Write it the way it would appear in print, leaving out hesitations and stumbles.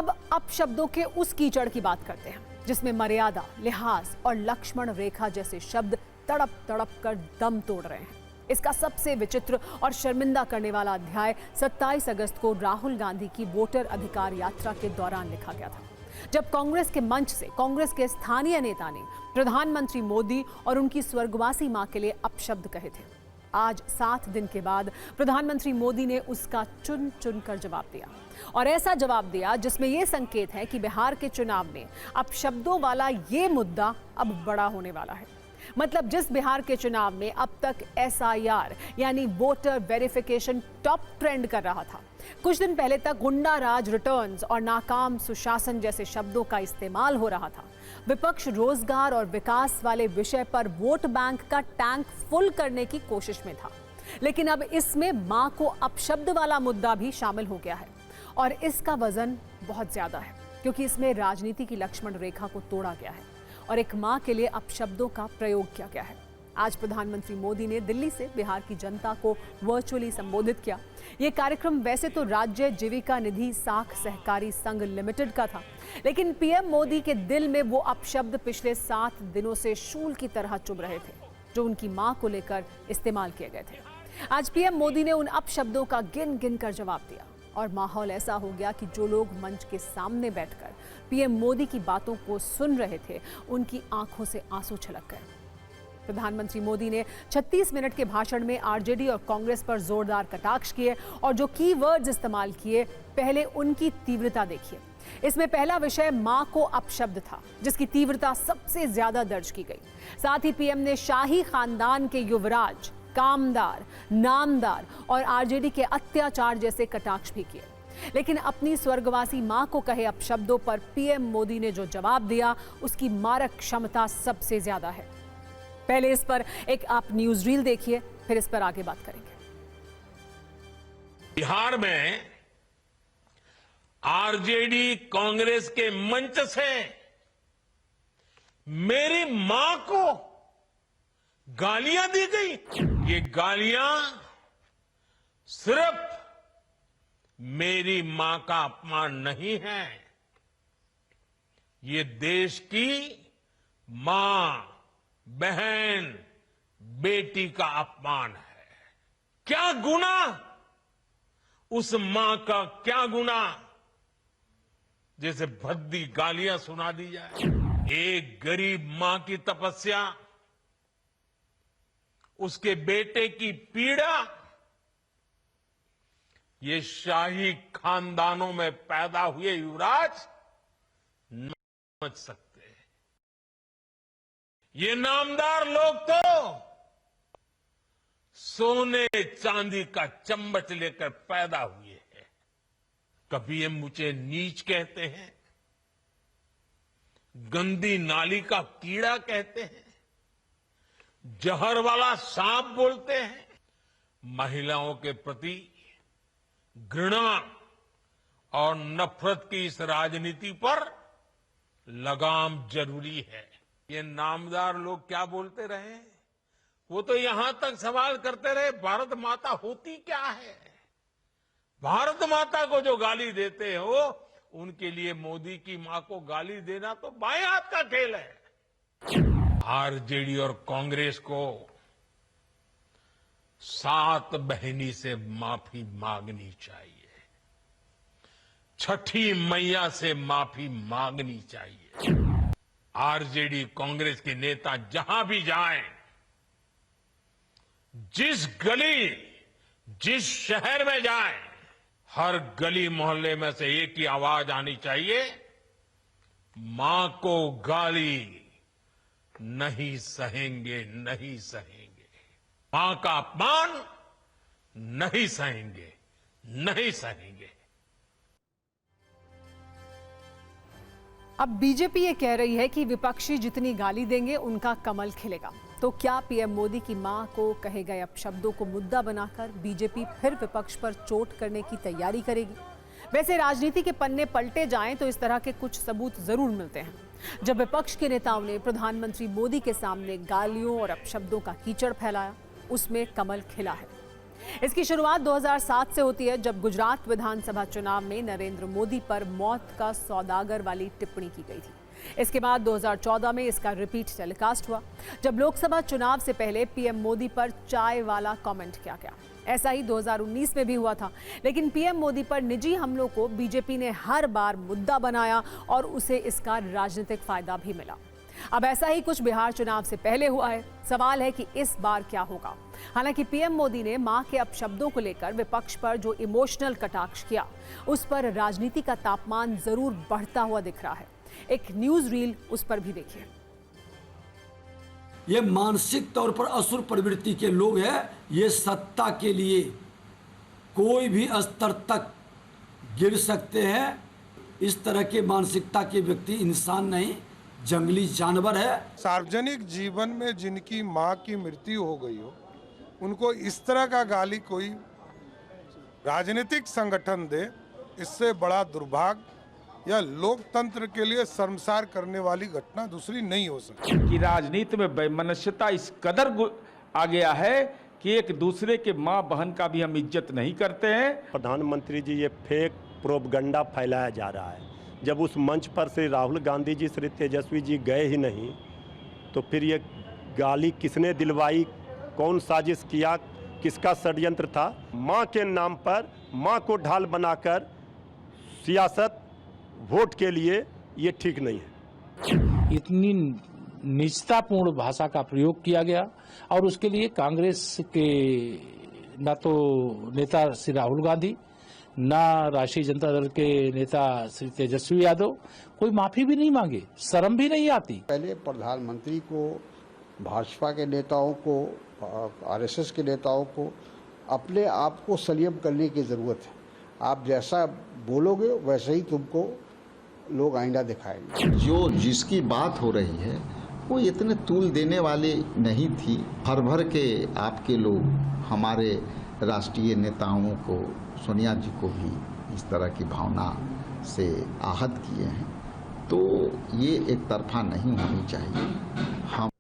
अब अपशब्दों के उस कीचड़ की बात करते हैं जिसमें मर्यादा, लिहाज और लक्ष्मण रेखा जैसे शब्द तड़प तड़प कर दम तोड़ रहे हैं। इसका सबसे विचित्र और शर्मिंदा करने वाला अध्याय 27 अगस्त को राहुल गांधी की वोटर अधिकार यात्रा के दौरान लिखा गया था, जब कांग्रेस के मंच से कांग्रेस के स्थानीय नेता ने प्रधानमंत्री मोदी और उनकी स्वर्गवासी मां के लिए अपशब्द कहे थे। आज 7 दिन के बाद प्रधानमंत्री मोदी ने उसका चुन चुन कर जवाब दिया, और ऐसा जवाब दिया जिसमें यह संकेत है कि बिहार के चुनाव में अपशब्दों वाला ये मुद्दा अब बड़ा होने वाला है। मतलब जिस बिहार के चुनाव में अब तक SIR यानी वोटर वेरिफिकेशन टॉप ट्रेंड कर रहा था, कुछ दिन पहले तक गुंडा राज, रिटर्न्स और नाकाम सुशासन जैसे शब्दों का इस्तेमाल हो रहा था। विपक्ष रोजगार और विकास वाले विषय पर वोट बैंक का टैंक फुल करने की कोशिश में था, लेकिन अब इसमें मां को अपशब्द वाला मुद्दा भी शामिल हो गया है, और इसका वजन बहुत ज्यादा है क्योंकि इसमें राजनीति की लक्ष्मण रेखा को तोड़ा गया है और एक मां के लिए अपशब्दों का प्रयोग किया गया है। आज प्रधानमंत्री मोदी ने दिल्ली से बिहार की जनता को वर्चुअली संबोधित किया। यह कार्यक्रम वैसे तो राज्य जीविका निधि साख सहकारी संघ लिमिटेड का था, लेकिन पीएम मोदी के दिल में वो अपशब्द पिछले 7 दिनों से शूल की तरह चुभ रहे थे, जो उनकी मां को लेकर इस्तेमाल किए गए थे। आज पीएम मोदी ने उन अपशब्दों का गिन गिन कर जवाब दिया, और माहौल ऐसा हो गया कि जो लोग मंच के सामने बैठकर पीएम मोदी की बातों को सुन रहे थे, उनकी आंखों से आंसू छलक गए। प्रधानमंत्री मोदी ने 36 मिनट के भाषण में आरजेडी और कांग्रेस पर जोरदार कटाक्ष किए, और जो कीवर्ड्स इस्तेमाल किए, पहले उनकी तीव्रता देखिए। इसमें पहला विषय मां को अपशब्द था, जिसकी तीव्रता सबसे ज्यादा दर्ज की गई। साथ ही पीएम ने शाही खानदान के युवराज, कामदार, नामदार और आरजेडी के अत्याचार जैसे कटाक्ष भी किए। लेकिन अपनी स्वर्गवासी मां को कहे अपशब्दों पर पीएम मोदी ने जो जवाब दिया, उसकी मारक क्षमता सबसे ज्यादा है। पहले इस पर एक आप न्यूज रील देखिए, फिर इस पर आगे बात करेंगे। बिहार में आरजेडी कांग्रेस के मंच से मेरी मां को गालियां दी गई। ये गालियां सिर्फ मेरी मां का अपमान नहीं है, ये देश की मां, बहन, बेटी का अपमान है। क्या गुना, उस मां का क्या गुना जैसे भद्दी गालियां सुना दी जाए। एक गरीब मां की तपस्या, उसके बेटे की पीड़ा, ये शाही खानदानों में पैदा हुए युवराज न समझ सकते। ये नामदार लोग तो सोने चांदी का चम्मच लेकर पैदा हुए हैं। कभी ये मुझे नीच कहते हैं, गंदी नाली का कीड़ा कहते हैं, जहर वाला सांप बोलते हैं। महिलाओं के प्रति घृणा और नफरत की इस राजनीति पर लगाम जरूरी है। ये नामदार लोग क्या बोलते रहे, वो तो यहां तक सवाल करते रहे, भारत माता होती क्या है। भारत माता को जो गाली देते हो, उनके लिए मोदी की मां को गाली देना तो बाएं हाथ का खेल है। आरजेडी और कांग्रेस को 7 बहिनी से माफी मांगनी चाहिए, छठी मैया से माफी मांगनी चाहिए। आरजेडी कांग्रेस के नेता जहां भी जाएं, जिस गली, जिस शहर में जाएं, हर गली मोहल्ले में से एक ही आवाज आनी चाहिए, मां को गाली नहीं सहेंगे, नहीं सहेंगे। मां का अपमान नहीं सहेंगे, नहीं सहेंगे। अब बीजेपी ये कह रही है कि विपक्षी जितनी गाली देंगे, उनका कमल खिलेगा। तो क्या पीएम मोदी की मां को कहे गए अपशब्दों को मुद्दा बनाकर बीजेपी फिर विपक्ष पर चोट करने की तैयारी करेगी? वैसे राजनीति के पन्ने पलटे जाएं तो इस तरह के कुछ सबूत जरूर मिलते हैं। जब विपक्ष के नेताओं ने प्रधानमंत्री मोदी के सामने गालियों और अपशब्दों का कीचड़ फैलाया, उसमें कमल खिला है। इसकी शुरुआत 2007 से होती है, जब गुजरात विधानसभा चुनाव में नरेंद्र मोदी पर मौत का सौदागर वाली टिप्पणी की गई थी। इसके बाद 2014 में इसका रिपीट टेलीकास्ट हुआ, जब लोकसभा चुनाव से पहले पीएम मोदी पर चाय वाला कमेंट किया गया। ऐसा ही 2019 में भी हुआ था, लेकिन पीएम मोदी पर निजी हमलों को बीजेपी ने हर बार मुद्दा बनाया और उसे इसका राजनीतिक फायदा भी मिला। अब ऐसा ही कुछ बिहार चुनाव से पहले हुआ है। सवाल है कि इस बार क्या होगा। हालांकि पीएम मोदी ने मां के अपशब्दों को लेकर विपक्ष पर जो इमोशनल कटाक्ष किया, उस पर राजनीति का तापमान जरूर बढ़ता हुआ दिख रहा है। एक न्यूज रील उस पर भी देखिए। ये मानसिक तौर पर असुर प्रवृत्ति के लोग हैं। ये सत्ता के लिए कोई भी स्तर तक गिर सकते हैं। इस तरह के मानसिकता के व्यक्ति इंसान नहीं, जंगली जानवर है। सार्वजनिक जीवन में जिनकी मां की मृत्यु हो गई हो, उनको इस तरह का गाली कोई राजनीतिक संगठन दे, इससे बड़ा दुर्भाग्य या लोकतंत्र के लिए शर्मसार करने वाली घटना दूसरी नहीं हो सकती। कि राजनीति में वैमनस्यता इस कदर आ गया है कि एक दूसरे के माँ बहन का भी हम इज्जत नहीं करते हैं। प्रधानमंत्री जी, ये फेक प्रोपगंडा फैलाया जा रहा है। जब उस मंच पर से राहुल गांधी जी, श्री तेजस्वी जी गए ही नहीं, तो फिर ये गाली किसने दिलवाई, कौन साजिश किया, किसका षड्यंत्र था? मां के नाम पर मां को ढाल बनाकर सियासत वोट के लिए ये ठीक नहीं है। इतनी निजतापूर्ण भाषा का प्रयोग किया गया और उसके लिए कांग्रेस के न तो नेता श्री राहुल गांधी, ना राष्ट्रीय जनता दल के नेता श्री तेजस्वी यादव कोई माफी भी नहीं मांगे, शर्म भी नहीं आती। पहले प्रधानमंत्री को, भाजपा के नेताओं को, आरएसएस के नेताओं को अपने आप को संयम करने की जरूरत है। आप जैसा बोलोगे वैसे ही तुमको लोग आईना दिखाएंगे। जो जिसकी बात हो रही है वो इतने तूल देने वाली नहीं थी। भर भर के आपके लोग हमारे राष्ट्रीय नेताओं को, सोनिया जी को भी इस तरह की भावना से आहत किए हैं, तो ये एक तरफा नहीं होनी चाहिए। हम